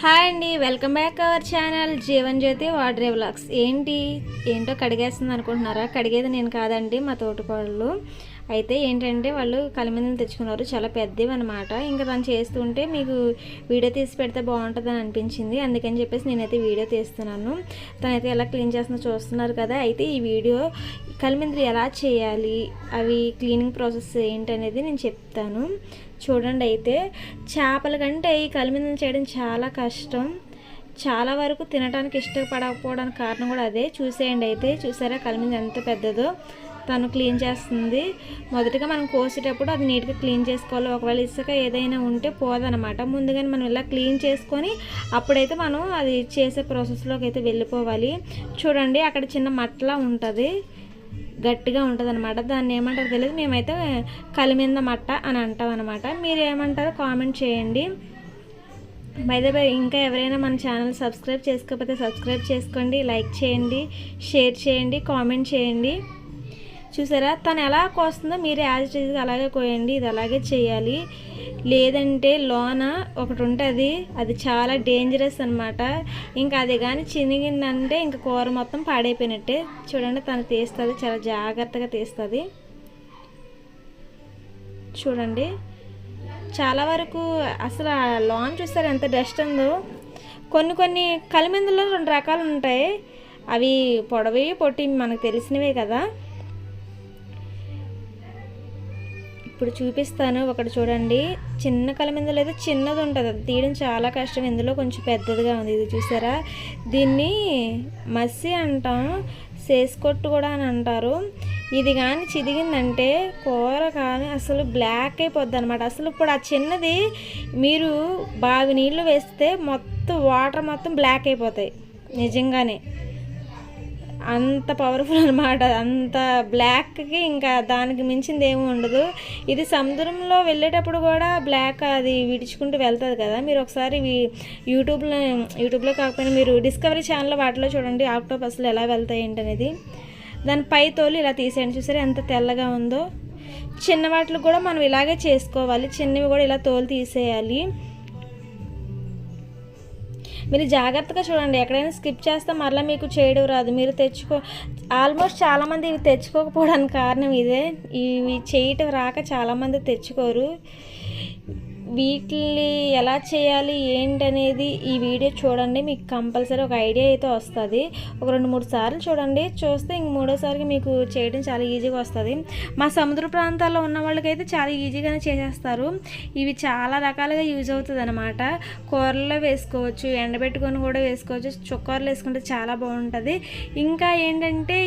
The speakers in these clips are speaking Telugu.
హాయ్ అండి, welcome back our channel Jeevan Jyothi Vadre vlogs. ఏంటో కడిగేస్తుంది అనుకుంటున్నారా? కడిగేది నేను కాదండి, మా తోటకోళ్ళు. అయితే ఏంటంటే వాళ్ళు కలిమిందులు తెచ్చుకున్నారు, చాలా పెద్దవి అనమాట. ఇంకా తను చేస్తుంటే మీకు వీడియో తీసి పెడితే బాగుంటుందని అనిపించింది, అందుకని చెప్పేసి నేనైతే వీడియో తీస్తున్నాను. తనైతే ఎలా క్లీన్ చేస్తుందో చూస్తున్నారు కదా. అయితే ఈ వీడియో కలిమిందులు ఎలా చేయాలి, అవి క్లీనింగ్ ప్రాసెస్ ఏంటనేది నేను చెప్తాను, చూడండి. అయితే చేపల కంటే ఈ కలిమిందులు చేయడం చాలా కష్టం. చాలా వరకు తినడానికి ఇష్టపడకపోవడానికి కారణం కూడా అదే. చూసేయండి. అయితే చూసారా కలిమింది ఎంత పెద్దదో? తను క్లీన్ చేస్తుంది. మొదటగా మనం కోసేటప్పుడు అది నీట్గా క్లీన్ చేసుకోవాలి. ఒకవేళ ఇసుక ఏదైనా ఉంటే పోదనమాట. ముందుగానే మనం ఇలా క్లీన్ చేసుకొని అప్పుడైతే మనం అది చేసే ప్రాసెస్లోకి అయితే వెళ్ళిపోవాలి. చూడండి, అక్కడ చిన్న మట్టలా ఉంటుంది, గట్టిగా ఉంటుంది అనమాట. దాన్ని ఏమంటారో తెలియదు, మేమైతే కలిమింద మట్ట అని అంటాం అనమాట. మీరు ఏమంటారో కామెంట్ చేయండి. బై ఇంకా ఎవరైనా మన ఛానల్ సబ్స్క్రైబ్ చేసుకోకపోతే సబ్స్క్రైబ్ చేసుకోండి, లైక్ చేయండి, షేర్ చేయండి, కామెంట్ చేయండి. చూసారా తను ఎలా కోస్తుందో మీరు యాజ్ ఇట్ ఈజ్గా అలాగే కోయండి. ఇది అలాగే చేయాలి, లేదంటే లోన ఒకటి ఉంటుంది, అది చాలా డేంజరస్ అనమాట. ఇంకా అది కానీ చినిగిందంటే ఇంకా కూర మొత్తం పాడైపోయినట్టే. చూడండి, తను తీస్తుంది, చాలా జాగ్రత్తగా తీస్తుంది. చూడండి, చాలా వరకు అసలు ఆ లోన్ చూస్తారు ఎంత డస్ట్ ఉందో. కొన్ని కలిమిందులో 2 రకాలు ఉంటాయి, అవి పొడవి పొట్టి మనకు తెలిసినవే కదా. ఇప్పుడు చూపిస్తాను. ఒకటి చూడండి, చిన్న కలిమిందులు అయితే చిన్నది ఉంటుంది, అది తీయడం చాలా కష్టం. ఇందులో కొంచెం పెద్దదిగా ఉంది, ఇది చూసారా? దీన్ని మస్సి అంటాం, సేసుకొట్టు కూడా అని అంటారు. ఇది కానీ చిదిగిందంటే కూర కానీ అసలు బ్లాక్ అయిపోద్ది అనమాట. అసలు ఇప్పుడు ఆ చిన్నది మీరు బావి నీళ్ళు వేస్తే మొత్తం వాటర్ మొత్తం బ్లాక్ అయిపోతాయి. నిజంగానే అంత పవర్ఫుల్ అనమాట, అంత బ్లాక్కి ఇంకా దానికి మించింది ఏమి ఉండదు. ఇది సముద్రంలో వెళ్ళేటప్పుడు కూడా బ్లాక్ అది విడుచుకుంటూ వెళ్తుంది కదా. మీరు ఒకసారి యూట్యూబ్లో కాకపోయినా మీరు డిస్కవరీ ఛానల్ వాటిలో చూడండి, ఆక్టోపస్లు ఎలా వెళ్తాయి ఏంటనేది. దాని పై తోలు ఇలా తీసేయండి. చూసారా ఎంత తెల్లగా ఉందో? చిన్న వాటికి కూడా మనం ఇలాగే చేసుకోవాలి, చిన్నవి కూడా ఇలా తోలు తీసేయాలి. మీరు జాగ్రత్తగా చూడండి, ఎక్కడైనా స్కిప్ చేస్తే మరలా మీకు చేయడం రాదు. మీరు ఆల్మోస్ట్ చాలామంది ఇవి తెచ్చుకోకపోవడానికి కారణం ఇదే. ఇవి చేయటం రాక చాలామంది తెచ్చుకోరు. వీటిని ఎలా చేయాలి ఏంటనేది ఈ వీడియో చూడండి, మీకు కంపల్సరీ ఒక ఐడియా అయితే వస్తుంది. ఒక 2-3 సార్లు చూడండి, చూస్తే ఇంక 3వసారికి మీకు చేయడం చాలా ఈజీగా వస్తుంది. మా సముద్ర ప్రాంతాల్లో ఉన్న వాళ్ళకైతే చాలా ఈజీగానే చేసేస్తారు. ఇవి చాలా రకాలుగా యూజ్ అవుతుంది అనమాట. కూరల్లో వేసుకోవచ్చు, ఎండబెట్టుకొని కూడా వేసుకోవచ్చు, చుక్కూరలు వేసుకుంటే చాలా బాగుంటుంది. ఇంకా ఏంటంటే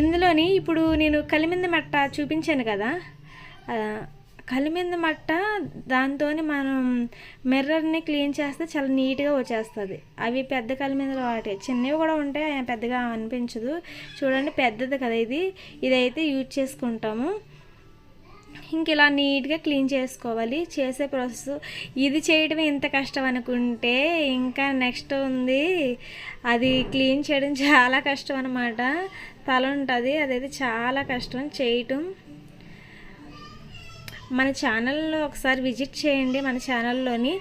ఇందులోని ఇప్పుడు నేను కలిమింద మట్ట చూపించాను కదా, కలిమింద మట్ట దాంతో మనం మిర్రర్ని క్లీన్ చేస్తే చాలా నీట్గా వచ్చేస్తుంది. అవి పెద్ద కలిమిందలు వాటి, చిన్నవి కూడా ఉంటాయి, పెద్దగా అనిపించదు. చూడండి, పెద్దది కదా ఇదైతే యూజ్ చేసుకుంటాము. ఇంక ఇలా నీట్గా క్లీన్ చేసుకోవాలి. చేసే ప్రాసెస్ ఇది చేయడమే ఇంత కష్టం అనుకుంటే ఇంకా నెక్స్ట్ ఉంది, అది క్లీన్ చేయడం చాలా కష్టం అనమాట. తల ఉంటుంది, అదైతే చాలా కష్టం చేయటం. మన ఛానల్లో ఒకసారి విజిట్ చేయండి. మన ఛానల్లోని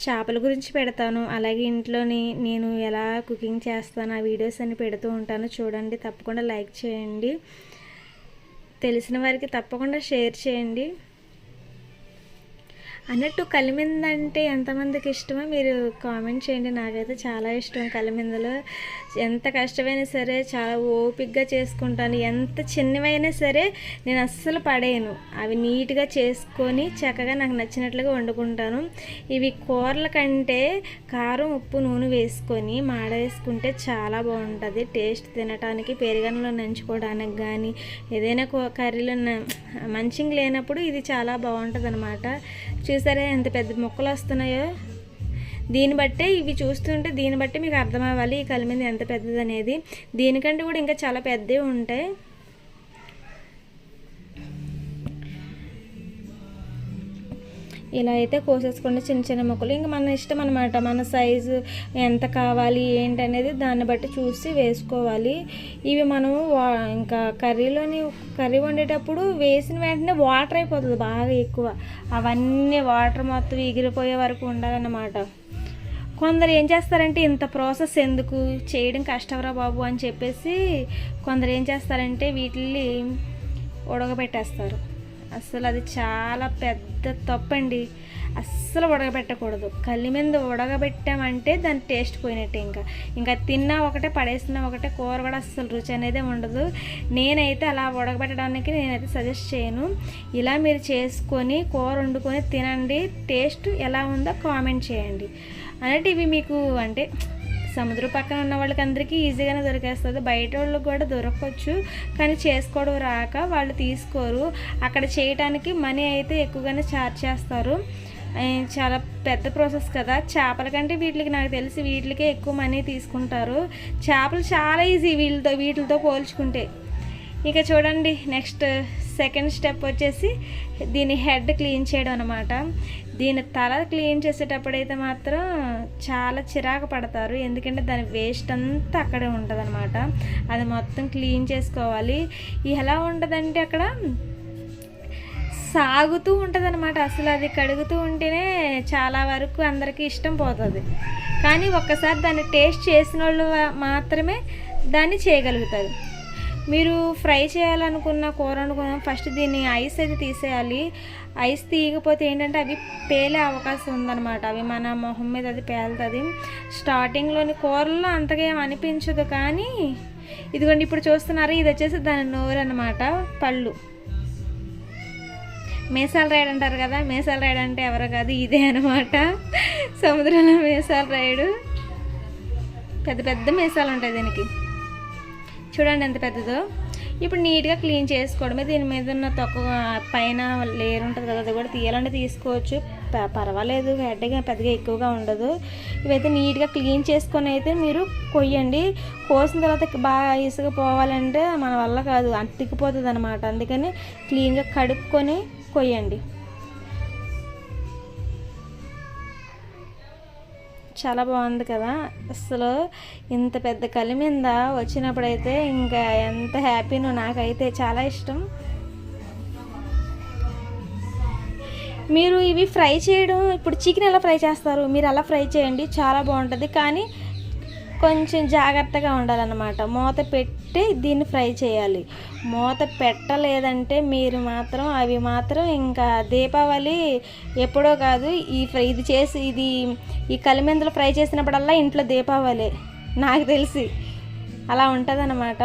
చేపల గురించి పెడతాను, అలాగే ఇంట్లోని నేను ఎలా కుకింగ్ చేస్తాను ఆ వీడియోస్ అన్ని పెడుతూ ఉంటాను. చూడండి, తప్పకుండా లైక్ చేయండి, తెలిసిన వారికి తప్పకుండా షేర్ చేయండి. అన్నట్టు కలిమిందంటే ఎంతమందికి ఇష్టమో మీరు కామెంట్ చేయండి. నాకైతే చాలా ఇష్టం కలిమిందలు. ఎంత కష్టమైనా సరే చాలా ఓపికగా చేసుకుంటాను. ఎంత చిన్నవైనా సరే నేను అస్సలు పడేయను. అవి నీట్గా చేసుకొని చక్కగా నాకు నచ్చినట్లుగా వండుకుంటాను. ఇవి కూరల కంటే కారం, ఉప్పు, నూనె వేసుకొని మాడ వేసుకుంటే చాలా బాగుంటుంది టేస్ట్. తినడానికి పెరుగన్నంలో నంచుకోవడానికి కానీ ఏదైనా కర్రీలో మంచిగా లేనప్పుడు ఇది చాలా బాగుంటుంది అనమాట. చూసారా ఎంత పెద్ద ముక్కలు వస్తున్నాయో? దీన్ని బట్టే ఇవి చూస్తుంటే దీన్ని బట్టి మీకు అర్థం అవ్వాలి ఈ కలిమింది ఎంత పెద్దది అనేది. దీనికంటే కూడా ఇంకా చాలా పెద్దవి ఉంటాయి. ఇలా అయితే కోసేసుకోండి చిన్న చిన్న ముక్కలు. ఇంకా మన ఇష్టం అనమాట, మన సైజు ఎంత కావాలి ఏంటి అనేది దాన్ని బట్టి చూసి వేసుకోవాలి. ఇవి మనం ఇంకా కర్రీ వండేటప్పుడు వేసిన వెంటనే వాటర్ అయిపోతుంది బాగా ఎక్కువ. అవన్నీ వాటర్ మొత్తం ఎగిరిపోయే వరకు ఉండాలన్నమాట. కొందరు ఏం చేస్తారంటే ఇంత ప్రాసెస్ ఎందుకు చేయడం కష్టంరా బాబు అని చెప్పేసి కొందరు ఏం చేస్తారంటే వీటిని ఉడకబెట్టేస్తారు. అస్సలు అది చాలా పెద్ద తప్పండి. అస్సలు ఉడకబెట్టకూడదు. కల్లి మీద ఉడకబెట్టామంటే దాని టేస్ట్ పోయినట్టే. ఇంకా తిన్నా ఒకటే, పడేసినా ఒకటే, కూర కూడా అస్సలు రుచి అనేది ఉండదు. నేనైతే అలా ఉడకబెట్టడానికి నేనైతే సజెస్ట్ చేయను. ఇలా మీరు చేసుకొని కూర వండుకొని తినండి. టేస్ట్ ఎలా ఉందో కామెంట్ చేయండి. అన్నట్టు ఇవి మీకు అంటే సముద్రం పక్కన ఉన్న వాళ్ళకి అందరికీ ఈజీగానే దొరికేస్తుంది. బయట వాళ్ళకి కూడా దొరకవచ్చు, కానీ చేసుకోవడం రాక వాళ్ళు తీసుకోరు. అక్కడ చేయడానికి మనీ అయితే ఎక్కువగానే ఛార్జ్ చేస్తారు. చాలా పెద్ద ప్రాసెస్ కదా. చేపల కంటే వీటికి నాకు తెలిసి వీటికే ఎక్కువ మనీ తీసుకుంటారు. చేపలు చాలా ఈజీ వీటితో పోల్చుకుంటే. ఇక చూడండి, నెక్స్ట్ సెకండ్ స్టెప్ వచ్చేసి దీని హెడ్ క్లీన్ చేయడం అనమాట. దీని తల క్లీన్ చేసేటప్పుడైతే మాత్రం చాలా చిరాకు పడతారు, ఎందుకంటే దాని వేస్ట్ అంతా అక్కడే ఉంటుంది అనమాట. అది మొత్తం క్లీన్ చేసుకోవాలి. ఎలా ఉంటుందంటే అక్కడ సాగుతూ ఉంటుంది అనమాట. అసలు అది కడుగుతూ ఉంటేనే చాలా వరకు అందరికీ ఇష్టం పోతుంది. కానీ ఒక్కసారి దాన్ని టేస్ట్ చేసిన వాళ్ళు మాత్రమే దాన్ని చేయగలుగుతారు. మీరు ఫ్రై చేయాలనుకున్న కూర అనుకున్న ఫస్ట్ దీన్ని ఐస్ అయితే తీసేయాలి. ఐస్ తీయకపోతే ఏంటంటే అవి పేలే అవకాశం ఉందన్నమాట. అవి మన మొహం మీద అది పేలుతుంది. స్టార్టింగ్లోని కూరల్లో అంతగా ఏం అనిపించదు, కానీ ఇదిగోండి ఇప్పుడు చూస్తున్నారు, ఇది వచ్చేసి దాని నోరు అనమాట, పళ్ళు. మేసాల రైడ్ అంటారు కదా, మేసాల రైడ్ అంటే ఎవరో కాదు, ఇదే అనమాట. సముద్రంలో మేసాల రైడు. పెద్ద పెద్ద మేసాలు ఉంటాయి దీనికి. చూడండి ఎంత పెద్దదో. ఇప్పుడు నీట్గా క్లీన్ చేసుకోవడమే. దీని మీద ఉన్న తొక్క పైన లేయర్ ఉంటుంది కదా, అది కూడా తీయాలంటే తీసుకోవచ్చు, పర్వాలేదు. హెడ్గా పెద్దగా ఎక్కువగా ఉండదు. ఇవైతే నీట్గా క్లీన్ చేసుకొని అయితే మీరు కొయ్యండి. కోసిన తర్వాత బాగా ఇసుక పోవాలంటే మన వల్ల కాదు, అంటికిపోతుంది అనమాట. అందుకని క్లీన్గా కడుక్కొని కొయ్యండి. చాలా బాగుంది కదా. అసలు ఇంత పెద్ద కలి మీద వచ్చినప్పుడైతే ఇంకా ఎంత హ్యాపీనో. నాకైతే చాలా ఇష్టం. మీరు ఇవి ఫ్రై చేయడం, ఇప్పుడు చికెన్ ఎలా ఫ్రై చేస్తారు మీరు అలా ఫ్రై చేయండి, చాలా బాగుంటుంది. కానీ కొంచెం జాగ్రత్తగా ఉండాలన్నమాట. మూత పెట్టి దీన్ని ఫ్రై చేయాలి. మూత పెట్టలేదంటే మీరు మాత్రం అవి మాత్రం ఇంకా దీపావళి ఎప్పుడో కాదు, ఈ కలిమెందులు ఫ్రై చేసినప్పుడల్లా ఇంట్లో దీపావళి నాకు తెలిసి అలా ఉంటుందన్నమాట.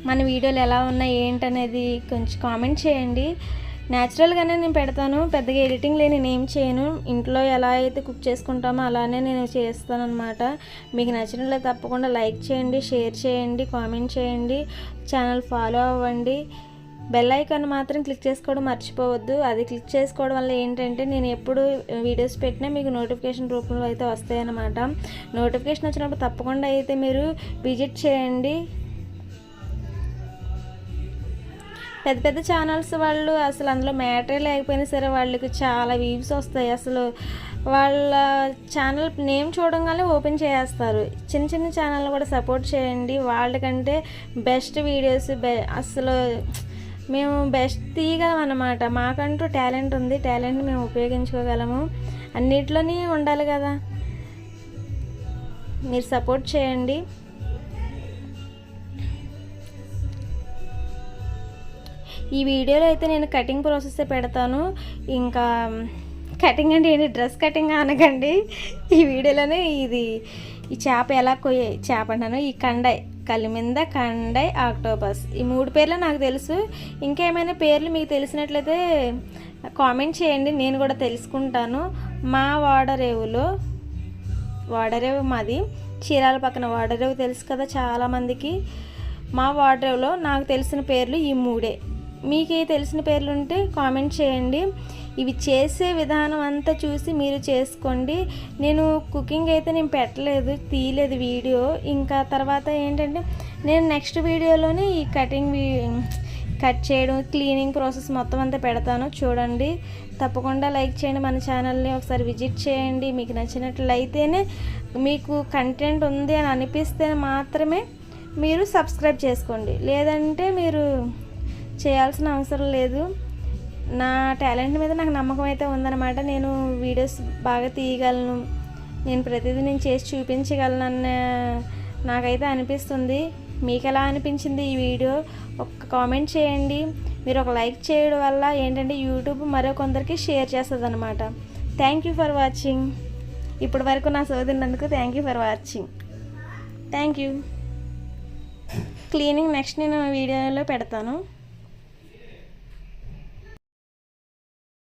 మన వీడియోలు ఎలా ఉన్నాయి ఏంటనేది కొంచెం కామెంట్ చేయండి. న్యాచురల్గానే నేను పెడతాను, పెద్దగా ఎడిటింగ్ నేను ఏం చేయను. ఇంట్లో ఎలా అయితే కుక్ చేసుకుంటామో అలానే నేను చేస్తాను అనమాట. మీకు నచ్చినట్లయితే తప్పకుండా లైక్ చేయండి, షేర్ చేయండి, కామెంట్ చేయండి, ఛానల్ ఫాలో అవ్వండి. బెల్ ఐకాన్ మాత్రం క్లిక్ చేసుకోవడం మర్చిపోవద్దు. అది క్లిక్ చేసుకోవడం వల్ల ఏంటంటే నేను ఎప్పుడు వీడియోస్ పెట్టినా మీకు నోటిఫికేషన్ రూపంలో అయితే వస్తాయన్నమాట. నోటిఫికేషన్ వచ్చినప్పుడు తప్పకుండా అయితే మీరు విజిట్ చేయండి. పెద్ద పెద్ద ఛానల్స్ వాళ్ళు అసలు అందులో మ్యాటరే లేకపోయినా సరే వాళ్ళకి చాలా వ్యూస్ వస్తాయి. అసలు వాళ్ళ ఛానల్ నేమ్ చూడంగానే ఓపెన్ చేస్తారు. చిన్న చిన్న ఛానల్ కూడా సపోర్ట్ చేయండి. వాళ్ళకంటే బెస్ట్ వీడియోస్ అసలు మేము బెస్ట్ తీయగలం అన్నమాట. మాకంటూ టాలెంట్ ఉంది, టాలెంట్ని మేము ఉపయోగించుకోగలము. అన్నిట్లోనే ఉండాలి కదా. మీరు సపోర్ట్ చేయండి. ఈ వీడియోలో అయితే నేను కటింగ్ ప్రాసెస్ పెడతాను. ఇంకా కటింగ్ అంటే ఏంటి, డ్రెస్ కటింగ్ అనకండి. ఈ వీడియోలోనే ఈ చేప ఎలా చేప అంటాను, ఈ కండాయ్, కలిమింద, కండాయ్, ఆక్టోపస్, ఈ 3 పేర్లు నాకు తెలుసు. ఇంకేమైనా పేర్లు మీకు తెలిసినట్లయితే కామెంట్ చేయండి, నేను కూడా తెలుసుకుంటాను. మా వాడరేవు మాది చీరాల పక్కన వాడరేవు తెలుసు కదా చాలామందికి. మా వాడరేవులో నాకు తెలిసిన పేర్లు ఈ 3. మీకు తెలిసిన పేర్లు ఉంటే కామెంట్ చేయండి. ఇవి చేసే విధానం అంతా చూసి మీరు చేసుకోండి. నేను కుకింగ్ అయితే నేను పెట్టలేదు, తీయలేదు వీడియో. ఇంకా తర్వాత ఏంటంటే నేను నెక్స్ట్ వీడియోలోనే ఈ కట్ చేయడం, క్లీనింగ్ ప్రాసెస్ మొత్తం అంతా పెడతాను, చూడండి. తప్పకుండా లైక్ చేయండి, మన ఛానల్ని ఒకసారి విజిట్ చేయండి. మీకు నచ్చినట్లయితేనే, మీకు కంటెంట్ ఉంది అని అనిపిస్తే మాత్రమే మీరు సబ్స్క్రైబ్ చేసుకోండి, లేదంటే మీరు చేయాల్సిన అవసరం లేదు. నా టాలెంట్ మీద నాకు నమ్మకం అయితే ఉందన్నమాట. నేను వీడియోస్ బాగా తీయగలను, నేను ప్రతిదీ నేను చేసి చూపించగలనన్న నాకైతే అనిపిస్తుంది. మీకు ఎలా అనిపించింది ఈ వీడియో ఒక కామెంట్ చేయండి. మీరు ఒక లైక్ చేయడం వల్ల ఏంటంటే యూట్యూబ్ మరో కొందరికి షేర్ చేస్తుంది అనమాట. Thank you for watching. ఇప్పటి వరకు నా సోదరున్నందుకు thank you for watching. Thank you. Cleaning next నేను వీడియోలో పెడతాను.